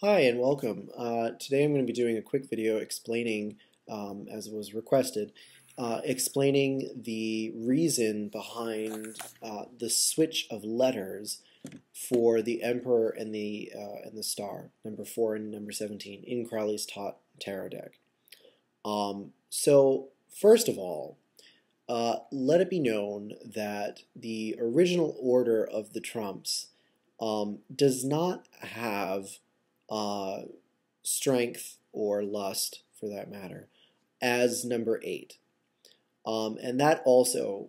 Hi and welcome. Today I'm going to be doing a quick video explaining, as was requested, explaining the reason behind the switch of letters for the Emperor and the Star, number 4 and number 17, in Crowley's tarot deck. So first of all, let it be known that the original order of the trumps does not have strength or lust, for that matter, as number 8. And that also,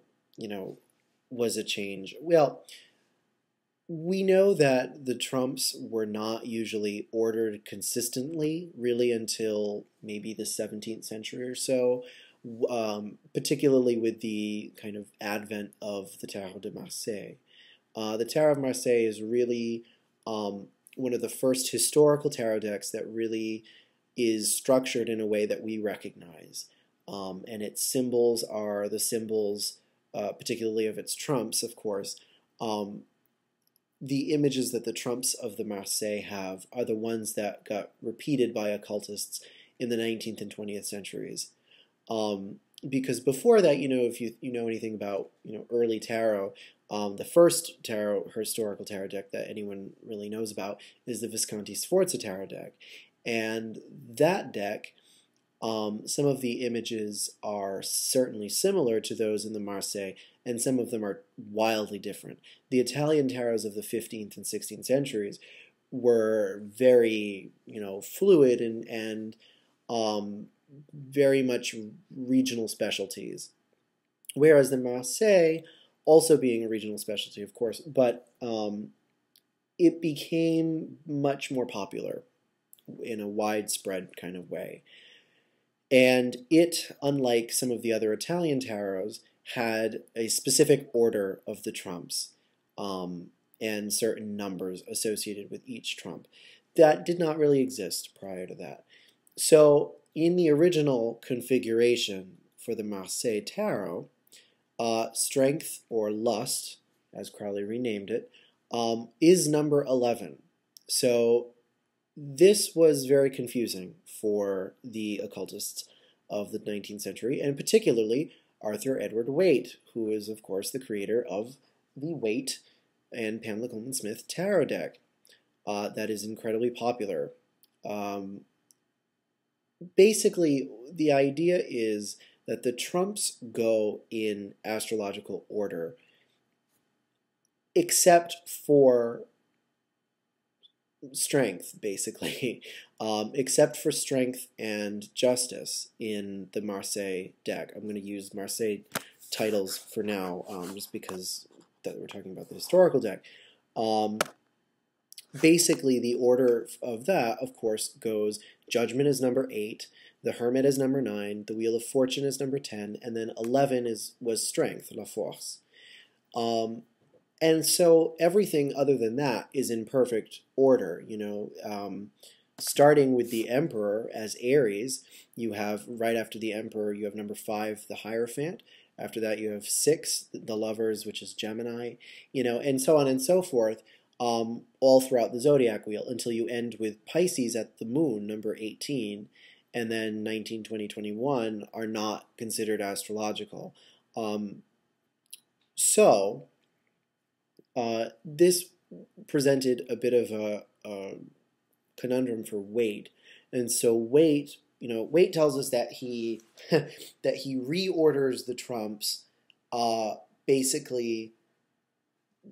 was a change. Well, we know that the trumps were not usually ordered consistently, really, until maybe the 17th century or so, particularly with the kind of advent of the Tarot de Marseille. The Tarot of Marseille is really one of the first historical tarot decks that really is structured in a way that we recognize. And its symbols are the symbols, particularly of its trumps, of course. The images that the trumps of the Marseille have are the ones that got repeated by occultists in the 19th and 20th centuries. Because before that, if you know anything about early tarot, the first historical tarot deck that anyone really knows about is the Visconti Sforza tarot deck, and that deck, some of the images are certainly similar to those in the Marseille, and some of them are wildly different. The Italian tarots of the 15th and 16th centuries were very fluid and very much regional specialties, whereas the Marseille, also being a regional specialty, of course, but it became much more popular in a widespread kind of way. And it, unlike some of the other Italian tarots, had a specific order of the trumps and certain numbers associated with each trump. That did not really exist prior to that. So in the original configuration for the Marseille tarot, strength, or lust, as Crowley renamed it, is number 11. So this was very confusing for the occultists of the 19th century, and particularly Arthur Edward Waite, who is, of course, the creator of the Waite and Pamela Coleman Smith tarot deck that is incredibly popular. Basically, the idea is that the trumps go in astrological order, except for strength, basically, except for strength and justice in the Marseille deck. I'm going to use Marseille titles for now, just because that we're talking about the historical deck. Basically, the order of that, of course, goes Judgment is number 8, the Hermit is number 9, the Wheel of Fortune is number 10, and then 11 was Strength, la force. And so everything other than that is in perfect order. Starting with the Emperor as Aries, you have, right after the Emperor, you have number 5, the Hierophant. After that, you have 6, the Lovers, which is Gemini, and so on and so forth. All throughout the Zodiac wheel, until you end with Pisces at the Moon, number 18, and then 19, 20, 21 are not considered astrological. This presented a bit of a conundrum for Waite, and so Waite tells us that he that he reorders the trumps, basically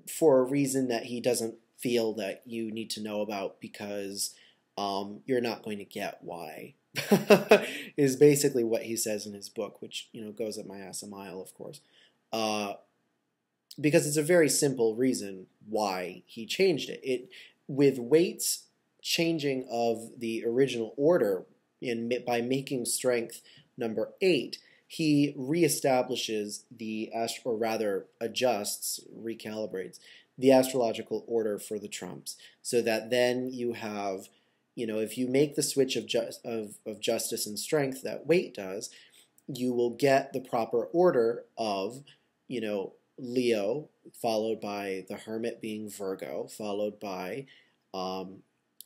for a reason that he doesn't feel that you need to know about, because you're not going to get why, is basically what he says in his book, which goes up my ass a mile, of course, because it's a very simple reason why he changed it. With Waite's changing of the original order by making strength number 8, he reestablishes or rather adjusts, recalibrates the astrological order for the trumps, so that then you have, if you make the switch of justice and strength that Waite does, you will get the proper order of, Leo, followed by the Hermit being Virgo, followed by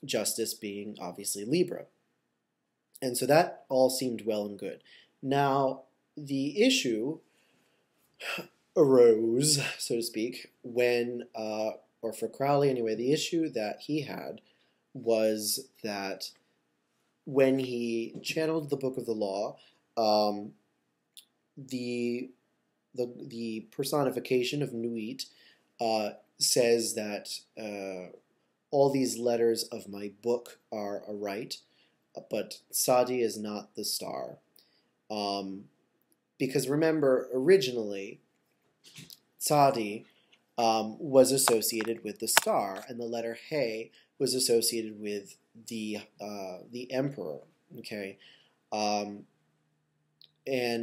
justice being obviously Libra. And so that all seemed well and good. Now, the issue arose, so to speak, when, or for Crowley anyway, the issue that he had was that when he channeled the Book of the Law, the personification of Nuit says that all these letters of my book are aright, but Tzaddi is not the star. Because remember, originally, Tzaddi was associated with the star, and the letter He was associated with the emperor. Okay, and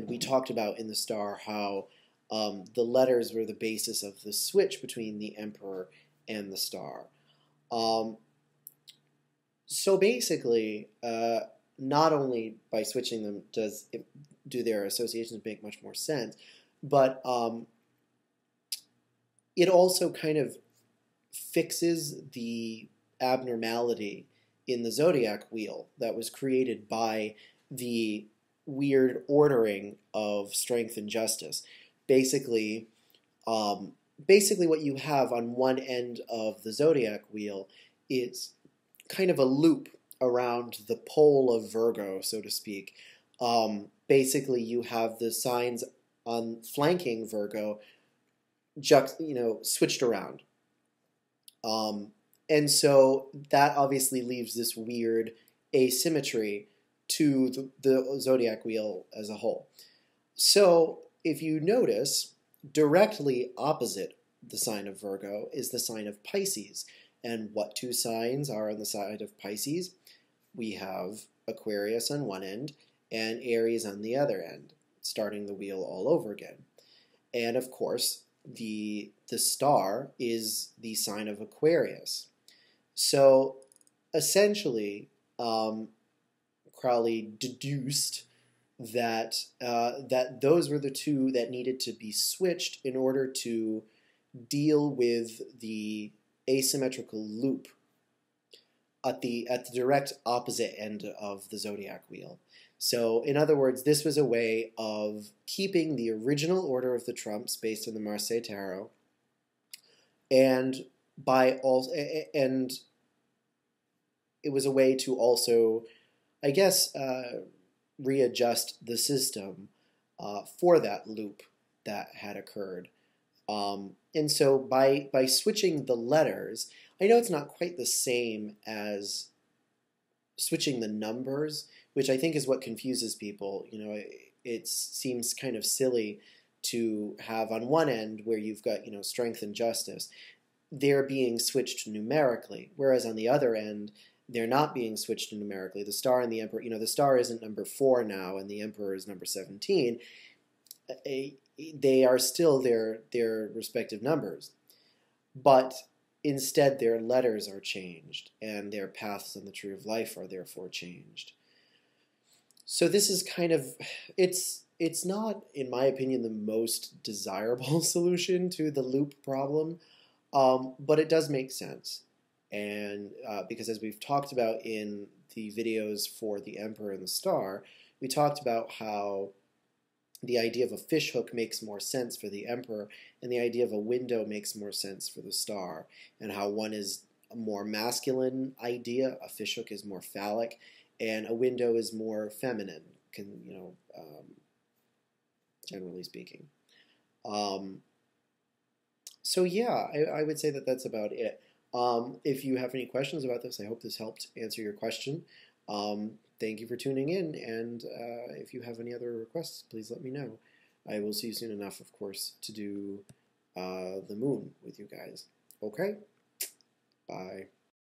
we talked about in the star how the letters were the basis of the switch between the emperor and the star. So basically, not only by switching them do their associations make much more sense, but it also kind of fixes the abnormality in the Zodiac wheel that was created by the weird ordering of strength and justice. Basically, what you have on one end of the Zodiac wheel is kind of a loop around the pole of Virgo, so to speak. Basically, you have the signs on flanking Virgo switched around. And so that obviously leaves this weird asymmetry to the Zodiac wheel as a whole. So if you notice, directly opposite the sign of Virgo is the sign of Pisces. And what two signs are on the side of Pisces? We have Aquarius on one end and Aries on the other end, starting the wheel all over again. And of course, the star is the sign of Aquarius. So essentially, Crowley deduced that those were the two that needed to be switched in order to deal with the asymmetrical loop at the direct opposite end of the Zodiac wheel. So, in other words, this was a way of keeping the original order of the trumps based on the Marseille Tarot, and it was a way to also, I guess, readjust the system for that loop that had occurred. And so by switching the letters, I know it's not quite the same as switching the numbers, which I think is what confuses people. It seems kind of silly to have on one end where you've got, strength and justice, they're being switched numerically, whereas on the other end, they're not being switched numerically. The star and the emperor, the star isn't number 4 now, and the emperor is number 17. They are still their respective numbers, but instead their letters are changed, and their paths on the tree of life are therefore changed. So this is kind of, it's not, in my opinion, the most desirable solution to the loop problem, but it does make sense. And because as we've talked about in the videos for the Emperor and the Star, we talked about how the idea of a fishhook makes more sense for the Emperor, and the idea of a window makes more sense for the Star, and how one is a more masculine idea, a fishhook is more phallic, and a window is more feminine, generally speaking. So yeah, I would say that that's about it. If you have any questions about this, I hope this helped answer your question. Thank you for tuning in, and if you have any other requests, please let me know. I will see you soon enough, of course, to do the moon with you guys. Okay? Bye.